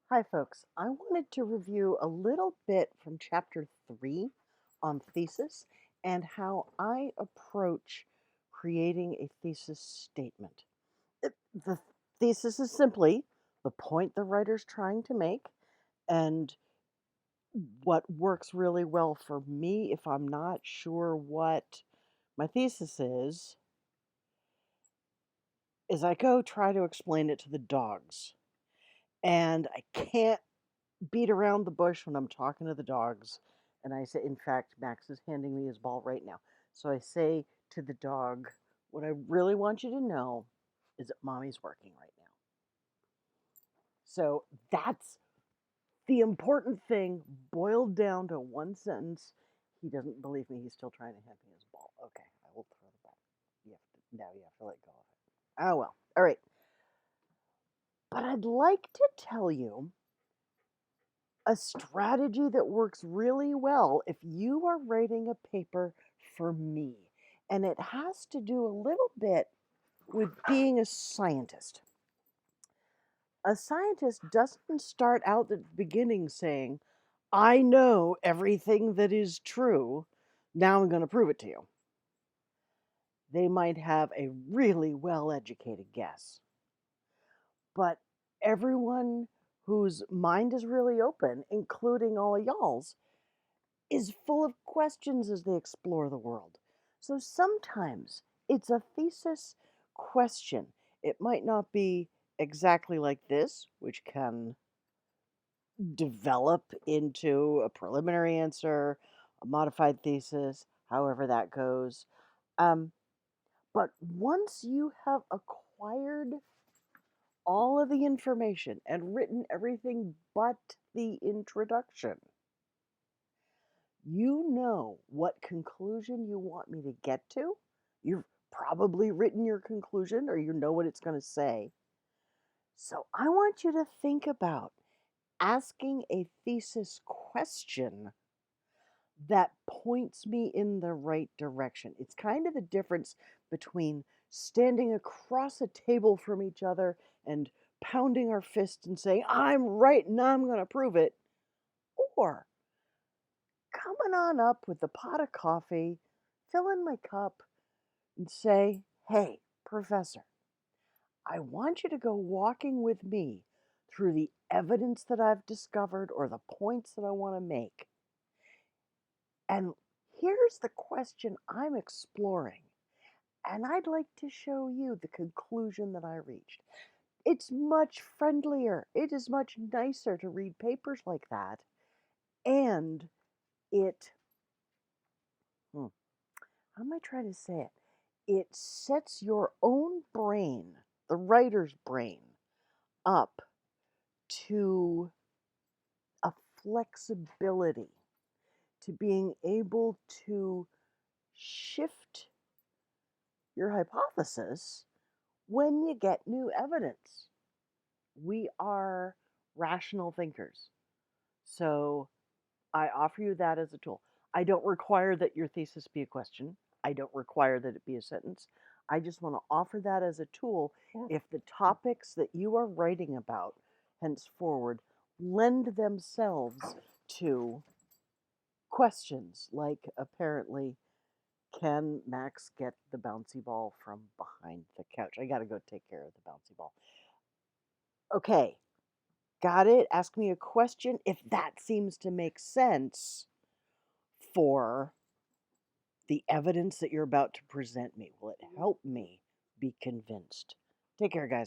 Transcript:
Hi, folks. I wanted to review a little bit from chapter 3 on thesis and how I approach creating a thesis statement. The thesis is simply the point the writer's trying to make, and what works really well for me if I'm not sure what my thesis is I go try to explain it to the dogs. And I can't beat around the bush when I'm talking to the dogs. And I say, in fact, Max is handing me his ball right now. So I say to the dog, what I really want you to know is that mommy's working right now. So that's the important thing boiled down to one sentence. He doesn't believe me. He's still trying to hand me his ball. Okay, I will throw the ball. Now you have to let go of it. Oh, well. All right. But I'd like to tell you a strategy that works really well if you are writing a paper for me. And it has to do a little bit with being a scientist. A scientist doesn't start out at the beginning saying, I know everything that is true. Now I'm going to prove it to you. They might have a really well educated guess. But everyone whose mind is really open, including all of y'all's, is full of questions as they explore the world. So sometimes it's a thesis question. It might not be exactly like this, which can develop into a preliminary answer, a modified thesis, however that goes. Um, but once you have acquired all of the information and written everything but the introduction, you know what conclusion you want me to get to. You've probably written your conclusion or you know what it's going to say. So I want you to think about asking a thesis question that points me in the right direction. It's kind of the difference between standing across a table from each other and pounding our fists and saying, I'm right and I'm going to prove it, or coming on up with a pot of coffee, fill in my cup, and say, hey, professor, I want you to go walking with me through the evidence that I've discovered or the points that I want to make. And here's the question I'm exploring. And I'd like to show you the conclusion that I reached. It's much friendlier. It is much nicer to read papers like that. And it, how am I trying to say it? It sets your own brain, the writer's brain, up to a flexibility, to being able to shift your hypothesis when you get new evidence. We are rational thinkers. So I offer you that as a tool. I don't require that your thesis be a question. I don't require that it be a sentence. I just want to offer that as a tool if the topics that you are writing about henceforward lend themselves to questions like apparently, can Max get the bouncy ball from behind the couch? I got to go take care of the bouncy ball. Okay, got it? Ask me a question if that seems to make sense for the evidence that you're about to present me. Will it help me be convinced? Take care, guys.